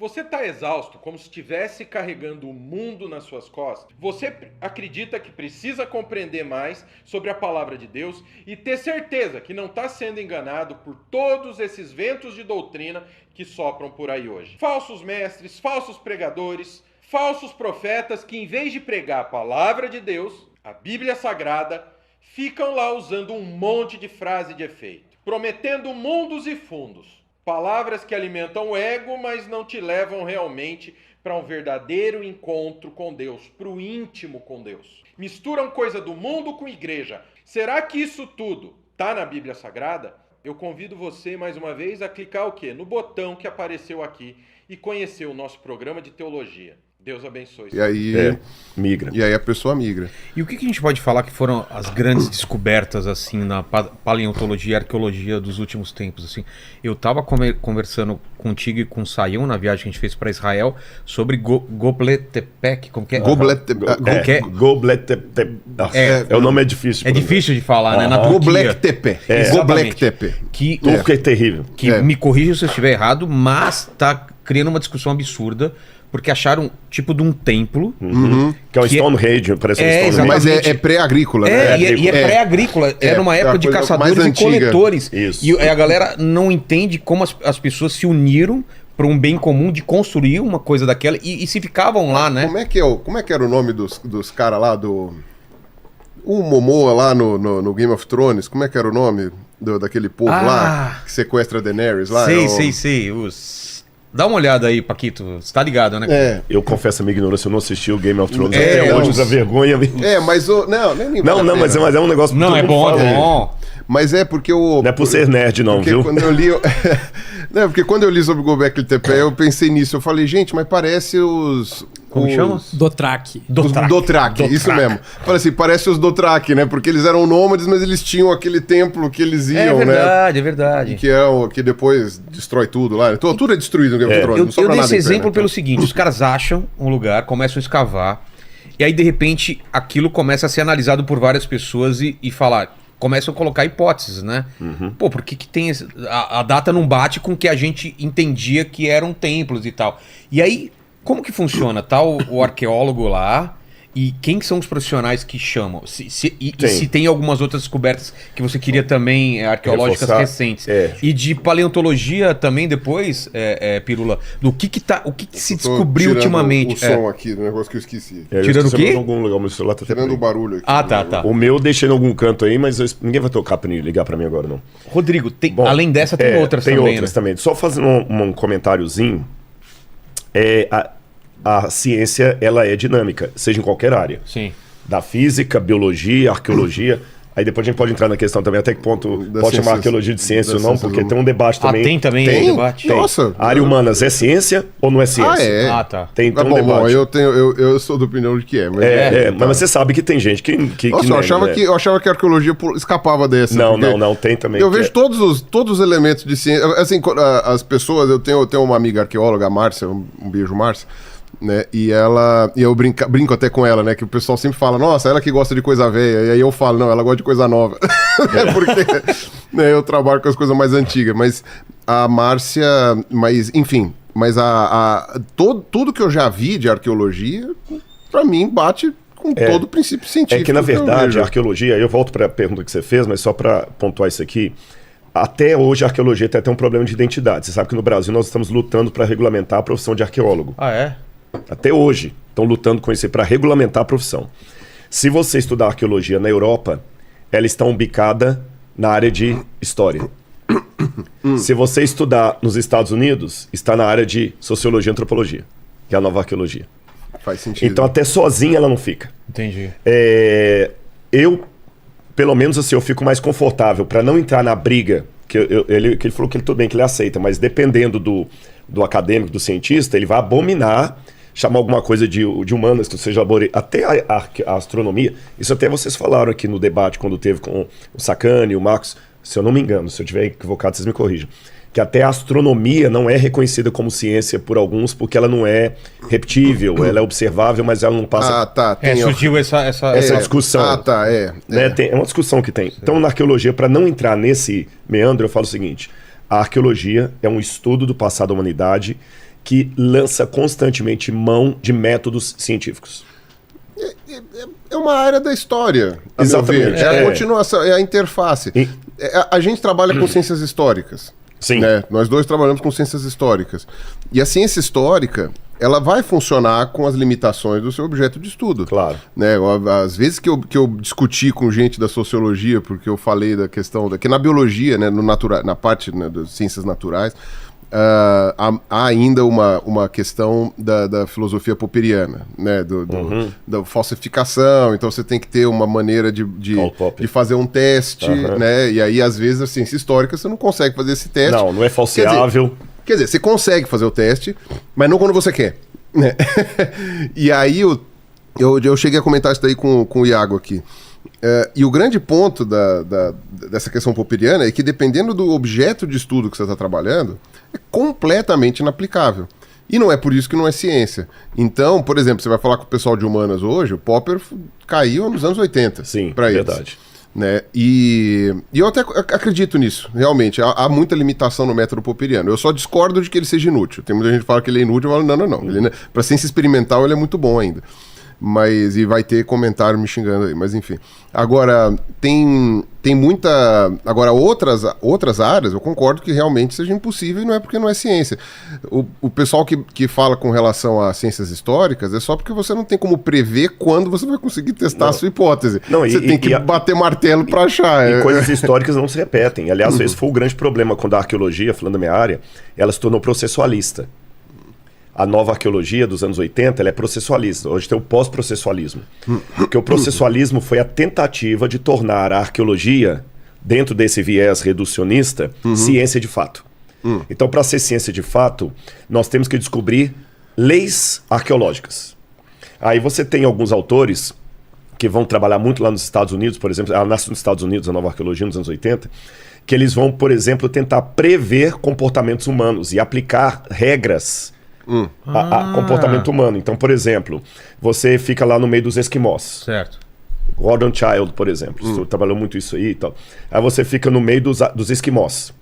Você está exausto, como se estivesse carregando o mundo nas suas costas? Você acredita que precisa compreender mais sobre a palavra de Deus e ter certeza que não está sendo enganado por todos esses ventos de doutrina que sopram por aí hoje? Falsos mestres, falsos pregadores, falsos profetas que, em vez de pregar a palavra de Deus, a Bíblia Sagrada, ficam lá usando um monte de frase de efeito, prometendo mundos e fundos. Palavras que alimentam o ego, mas não te levam realmente para um verdadeiro encontro com Deus, para o íntimo com Deus. Misturam coisa do mundo com igreja. Será que isso tudo está na Bíblia Sagrada? Eu convido você, mais uma vez, a clicar o quê? No botão que apareceu aqui e conhecer o nosso programa de teologia. Deus abençoe. E aí, migra. E aí a pessoa migra. E o que a gente pode falar que foram as grandes descobertas assim na paleontologia e arqueologia dos últimos tempos? Assim, eu estava conversando contigo e com o Sayão na viagem que a gente fez para Israel sobre Göbekli, como que é? Göbekli. O nome é difícil. É difícil de falar, né? Na Turquia. Göbekli Tepe. Turco é terrível. Me corrija se eu estiver errado, mas está criando uma discussão absurda. Porque acharam tipo de um templo. Que é o Stonehenge, parece um Stonehenge. Mas é pré-agrícola, né? E é pré-agrícola. Era uma época de caçadores e coletores. Isso. E a galera não entende como as pessoas se uniram para um bem comum de construir uma coisa daquela e se ficavam lá, né? Como é que era o nome dos caras lá do... O Momoa lá no Game of Thrones, como é que era o nome daquele povo lá que sequestra Daenerys lá? Sei. Dá uma olhada aí, Paquito. Você tá ligado, né? Eu confesso a minha ignorância, eu não assisti o Game of Thrones até hoje, a vergonha. Mas mas é um negócio... Não, é bom. Mas é porque Não é por ser nerd, não, viu? Quando eu li... Não, porque quando eu li sobre o Göbekli Tepe, eu pensei nisso. Eu falei, gente, mas parece os... Como chama? Dothraki. Dothraki, isso mesmo. Falei assim, parece os Dothraki, né? Porque eles eram nômades, mas eles tinham aquele templo que eles iam, né? É verdade. Que depois destrói tudo lá. Tudo é destruído no Game of Thrones. Eu dei esse exemplo pelo seguinte, os caras acham um lugar, começam a escavar, e aí de repente aquilo começa a ser analisado por várias pessoas e falar... Começam a colocar hipóteses, né? Pô, por que tem... A data não bate com o que a gente entendia que eram templos e tal. E aí, como que funciona? Tá o arqueólogo lá... E quem são os profissionais que chamam? Se tem algumas outras descobertas que você queria também, arqueológicas recentes. E de paleontologia também depois, Pirula, do que se descobriu ultimamente? O som aqui do negócio que eu esqueci. Tirando o quê? Algum lugar, meu celular tá tirando o barulho aqui. Tá. O meu deixei em algum canto aí, mas ninguém vai tocar pra ligar pra mim agora, não. Rodrigo, além dessa tem outras também, Tem outras também. Só fazendo um comentáriozinho. A ciência, ela é dinâmica, seja em qualquer área. Sim. Da física, biologia, arqueologia. Aí depois a gente pode entrar na questão também, até que ponto pode chamar arqueologia de ciência ou não, porque tem um debate também. Tem também um debate? Nossa. A área humanas é ciência ou não é ciência? Tá. Tem um debate. Bom, eu sou da opinião de que é. Mas você sabe que tem gente que Nossa, eu achava que a arqueologia escapava dessa. Não, tem também. Eu vejo todos os elementos de ciência. Assim, as pessoas, eu tenho uma amiga arqueóloga, a Márcia, um beijo, Márcia. Né? E eu brinco até com ela, né? Que o pessoal sempre fala, nossa, ela que gosta de coisa velha. E aí eu falo, não, ela gosta de coisa nova. Porque né, eu trabalho com as coisas mais antigas. Mas a Márcia, enfim, tudo que eu já vi de arqueologia, pra mim, bate com todo o princípio científico. É que, na verdade, a arqueologia, eu volto para a pergunta que você fez, mas só para pontuar isso aqui, até hoje a arqueologia tem até um problema de identidade. Você sabe que no Brasil nós estamos lutando para regulamentar a profissão de arqueólogo. Até hoje estão lutando com isso para regulamentar a profissão. Se você estudar arqueologia na Europa, ela está umbicada na área de história. Se você estudar nos Estados Unidos, está na área de sociologia e antropologia, que é a nova arqueologia. Faz sentido. Então até sozinha ela não fica. Entendi. Pelo menos assim, eu fico mais confortável para não entrar na briga, que ele falou que tudo bem, que ele aceita, mas dependendo do acadêmico, do cientista, ele vai abominar, chamar alguma coisa de humanas, que seja até a astronomia. Isso até vocês falaram aqui no debate, quando teve com o Sacani, o Marcos, se eu não me engano, se eu estiver equivocado, vocês me corrijam. Que até a astronomia não é reconhecida como ciência por alguns, porque ela não é repetível, ela é observável, mas ela não passa... Surgiu essa discussão. Né? É uma discussão que tem. Então, na arqueologia, para não entrar nesse meandro, eu falo o seguinte, a arqueologia é um estudo do passado da humanidade que lança constantemente mão de métodos científicos. É uma área da história, a Exatamente. meu ver. É a continuação, é a interface. A gente trabalha com ciências históricas. Sim. Né? Nós dois trabalhamos com ciências históricas. E a ciência histórica, ela vai funcionar com as limitações do seu objeto de estudo. Claro. Né? Às vezes que eu discuti com gente da sociologia, porque eu falei da questão... que na biologia, né, na parte, né, das ciências naturais, há ainda uma questão da filosofia popperiana, né? Da falsificação. Então você tem que ter uma maneira de fazer um teste, né? E aí, às vezes, a ciência histórica, você não consegue fazer esse teste. Não é falseável. Quer dizer, você consegue fazer o teste, mas não quando você quer, né? E aí eu cheguei a comentar isso daí com o Iago aqui. E o grande ponto dessa questão popperiana é que, dependendo do objeto de estudo que você está trabalhando, é completamente inaplicável. E não é por isso que não é ciência. Então, por exemplo, você vai falar com o pessoal de humanas hoje, o Popper caiu nos anos 80. Sim, pra eles, verdade. né? E eu até acredito nisso, realmente. Há muita limitação no método popperiano. Eu só discordo de que ele seja inútil. Tem muita gente que fala que ele é inútil, eu falo, não. Para ciência experimental, ele é muito bom ainda. E vai ter comentário me xingando aí, mas enfim. Agora, tem muita... Agora, outras áreas, eu concordo que realmente seja impossível, e não é porque não é ciência. O pessoal que fala com relação a ciências históricas é só porque você não tem como prever quando você vai conseguir testar a sua hipótese. Você tem que bater martelo para achar. E coisas históricas não se repetem. Aliás, esse foi o grande problema quando a arqueologia, falando da minha área, ela se tornou processualista. A nova arqueologia dos anos 80, ela é processualista. Hoje tem o pós-processualismo. Porque o processualismo foi a tentativa de tornar a arqueologia, dentro desse viés reducionista, ciência de fato. Então, para ser ciência de fato, nós temos que descobrir leis arqueológicas. Aí você tem alguns autores que vão trabalhar muito lá nos Estados Unidos, por exemplo, ela nasce nos Estados Unidos, a nova arqueologia, nos anos 80, que eles vão, por exemplo, tentar prever comportamentos humanos e aplicar regras a comportamento humano. Então, por exemplo, você fica lá no meio dos esquimós. Certo. Gordon Child, por exemplo, você trabalhou muito isso aí e tal. Aí você fica no meio dos esquimós.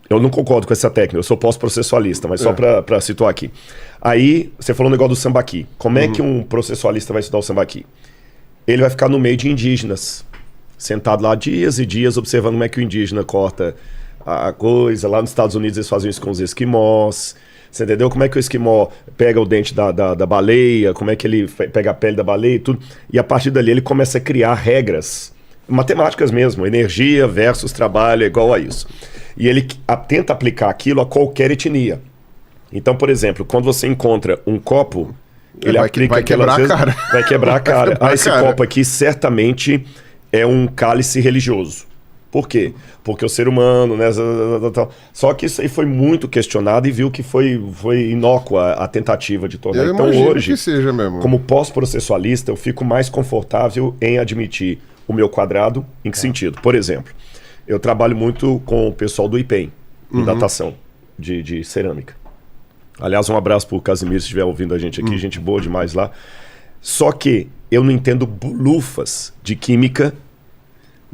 Eu não concordo com essa técnica, eu sou pós-processualista, mas só para situar aqui. Aí, você falou um negócio do sambaqui. Como é que um processualista vai estudar o sambaqui? Ele vai ficar no meio de indígenas, sentado lá dias e dias, observando como é que o indígena corta a coisa. Lá nos Estados Unidos eles fazem isso com os esquimós. Você entendeu? Como é que o esquimó pega o dente da baleia, como é que ele pega a pele da baleia e tudo. E a partir dali ele começa a criar regras, matemáticas mesmo, energia versus trabalho, é igual a isso. E ele tenta aplicar aquilo a qualquer etnia. Então, por exemplo, quando você encontra um copo, ele aplica quebrar a cara. Vai quebrar a cara. Esse copo aqui certamente é um cálice religioso. Por quê? Porque o ser humano, né? Só que isso aí foi muito questionado e viu que foi inócua a tentativa de tornar. Então hoje, que seja mesmo. Como pós-processualista, eu fico mais confortável em admitir o meu quadrado. Em que sentido? Por exemplo, eu trabalho muito com o pessoal do IPEM, em datação de cerâmica. Aliás, um abraço pro Casimiro, se estiver ouvindo a gente aqui, gente boa demais lá. Só que eu não entendo bolufas de química,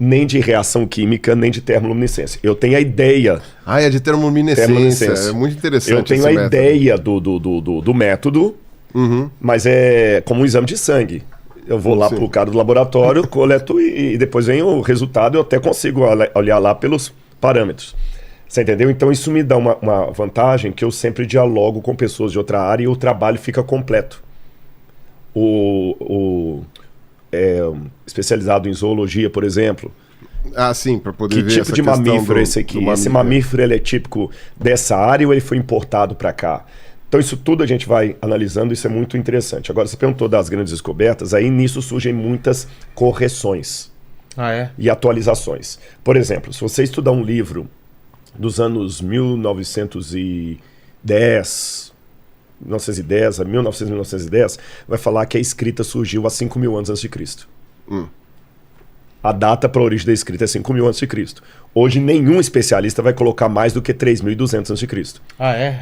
nem de reação química, nem de termoluminescência. Eu tenho a ideia... é de termoluminescência. É muito interessante. Eu tenho a ideia do método, mas é como um exame de sangue. Eu vou lá pro cara do laboratório, coleto e depois vem o resultado. Eu até consigo olhar lá pelos parâmetros. Você entendeu? Então isso me dá uma vantagem, que eu sempre dialogo com pessoas de outra área e o trabalho fica completo. Especializado em zoologia, por exemplo. Sim, para poder ver que tipo essa de mamífero é esse aqui? Esse mamífero ele é típico dessa área ou ele foi importado para cá? Então isso tudo a gente vai analisando, isso é muito interessante. Agora, você perguntou das grandes descobertas, aí nisso surgem muitas correções e atualizações. Por exemplo, se você estudar um livro dos anos 1910 a 1910, vai falar que a escrita surgiu há 5.000 anos antes de Cristo. A data para a origem da escrita é 5.000 antes de Cristo. Hoje nenhum especialista vai colocar mais do que 3.200 antes de Cristo.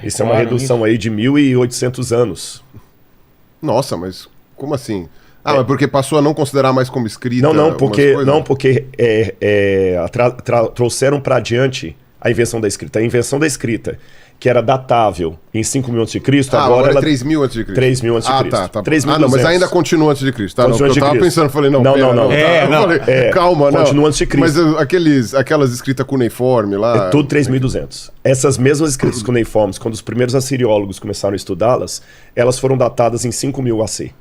Isso é uma redução aí de 1.800 anos. Nossa, mas como assim? Mas porque passou a não considerar mais como escrita? Porque trouxeram para adiante a invenção da escrita. A invenção da escrita que era datável em 5.000 a.C., agora ela... é 3.000 a.C. 3.000 a.C. Ah, tá. 3.200. Não, mas ainda continua antes de Cristo, tá? Não, Continua eu antes de tava Cristo. pensando, falei, não, Não, pera, não. eu falei, calma, não. Continua antes de Cristo. Mas aquelas escritas cuneiforme lá... É tudo 3.200. Essas mesmas escritas cuneiformes, quando os primeiros assiriólogos começaram a estudá-las, elas foram datadas em 5.000 AC.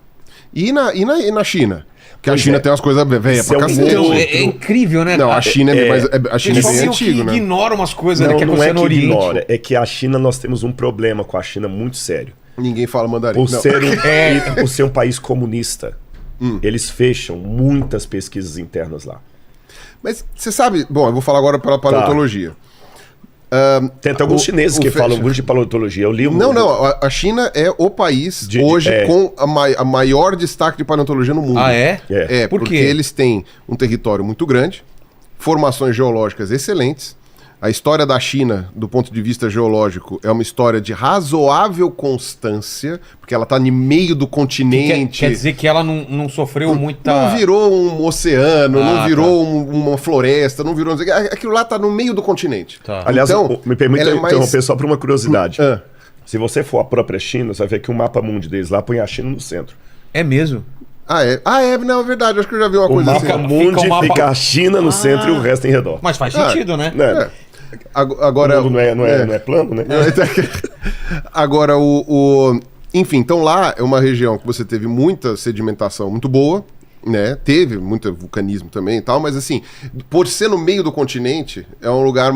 E na China? Porque Pois a China é. tem umas coisas velhas Isso é pra um cacete. Então, é incrível, né? Não, a China a China é Pessoal bem meio que antigo, né? ignora umas coisas, né? Não, Que não é acontece que no Oriente. ignora, é que a China, nós temos um problema com a China muito sério. Ninguém fala mandarim. Por Não. ser um país comunista, eles fecham muitas pesquisas internas lá. Mas você sabe... Bom, eu vou falar agora pela paleontologia. Tem até alguns chineses que falam muito de paleontologia. Eu li um... Não, a China é o país hoje é. com a maior destaque de paleontologia no mundo. Ah, é? É. Por porque quê? eles têm um território muito grande, formações geológicas excelentes. A história da China, do ponto de vista geológico, é uma história de razoável constância, porque ela está no meio do continente. Quer dizer que ela não sofreu muita... Não virou um oceano, não Ah, virou uma floresta, não virou... Aquilo lá está no meio do continente. Tá. Aliás, Então, me permita ela é mais- interromper só por uma curiosidade. Ah. Se você for à própria China, você vai ver que o mapa mundi deles lá põe a China no centro. É mesmo? Não, é verdade, acho que eu já vi uma O coisa mapa assim. mundi fica o fica, mapa- a China no centro e o resto em redor. Mas faz sentido, né? Né? Agora, O mundo não é plano, né? Agora, enfim, então lá é uma região que você teve muita sedimentação muito boa, né? Teve muito vulcanismo também e tal, mas assim, por ser no meio do continente, é um lugar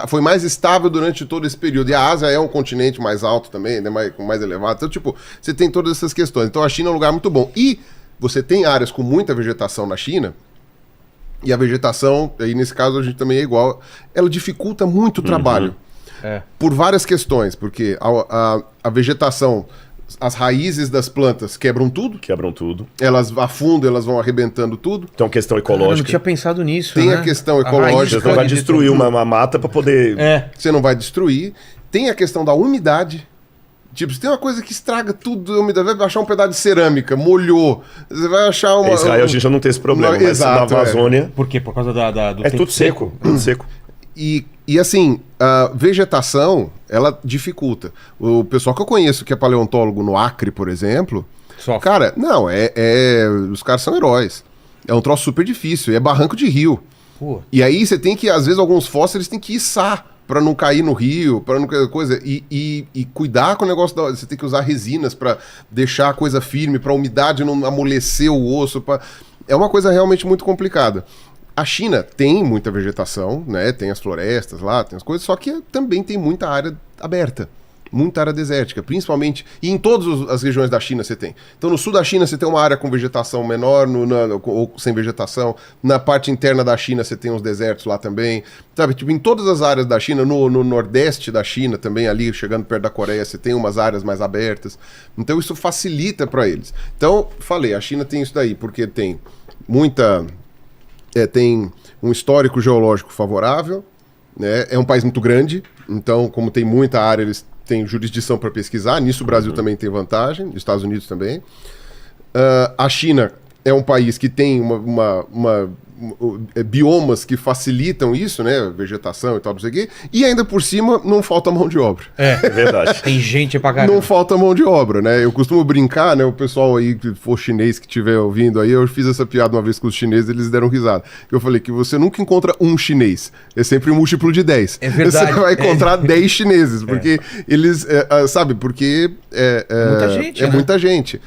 foi mais estável durante todo esse período. E a Ásia é um continente mais alto também, né? mais elevado. Então, tipo, você tem todas essas questões. Então, a China é um lugar muito bom. E você tem áreas com muita vegetação na China. E a vegetação, aí nesse caso a gente também é igual, ela dificulta muito o trabalho. É. Por várias questões, porque a vegetação, as raízes das plantas quebram tudo, Quebram tudo. elas afundam, elas vão arrebentando tudo. Então, questão Eu não ecológica. tinha pensado nisso, Tem né? a questão raiz ecológica. Você não vai pode destruir uma mata para poder... É. Você não vai destruir. Tem a questão da umidade. Tipo, se tem uma coisa que estraga tudo, a umidade, vai achar um pedaço de cerâmica, molhou, você vai achar uma... Israel a gente já não tem esse problema, mas Exato, na Amazônia Por quê? Por causa do é tempo tudo seco. Tudo seco. E assim, a vegetação, ela dificulta. O pessoal que eu conheço que é paleontólogo no Acre, por exemplo, Sofre. cara, não, os caras são heróis. É um troço super difícil, é barranco de rio. Pô. E aí você tem que, às vezes, alguns fósseis tem que içar para não cair no rio, para não coisa e cuidar com o negócio você tem que usar resinas para deixar a coisa firme, para a umidade não amolecer o osso, é uma coisa realmente muito complicada. A China tem muita vegetação, né? Tem as florestas lá, tem as coisas, só que também tem muita área aberta. Muita área desértica, principalmente, e em todas as regiões da China você tem. Então no sul da China você tem uma área com vegetação menor, ou sem vegetação. Na parte interna da China você tem uns desertos lá também. Sabe, tipo, em todas as áreas da China, no nordeste da China também, ali chegando perto da Coreia, você tem umas áreas mais abertas. Então isso facilita para eles. Então, falei, a China tem isso daí, porque tem tem um histórico geológico favorável, né? É um país muito grande, então como tem muita área, eles têm jurisdição para pesquisar. Nisso o Brasil também tem vantagem, os Estados Unidos também. A China é um país que tem biomas que facilitam isso, né? Vegetação e tal, não sei o quê. E ainda por cima, não falta mão de obra. É verdade. Tem gente pra caramba. Não falta mão de obra, né? Eu costumo brincar, né? O pessoal aí, que for chinês que estiver ouvindo aí, eu fiz essa piada uma vez com os chineses, eles deram risada. Eu falei que você nunca encontra um chinês, é sempre um múltiplo de 10. É verdade. Você vai encontrar 10 chineses, porque eles, sabe, porque Muita gente, é né? muita gente.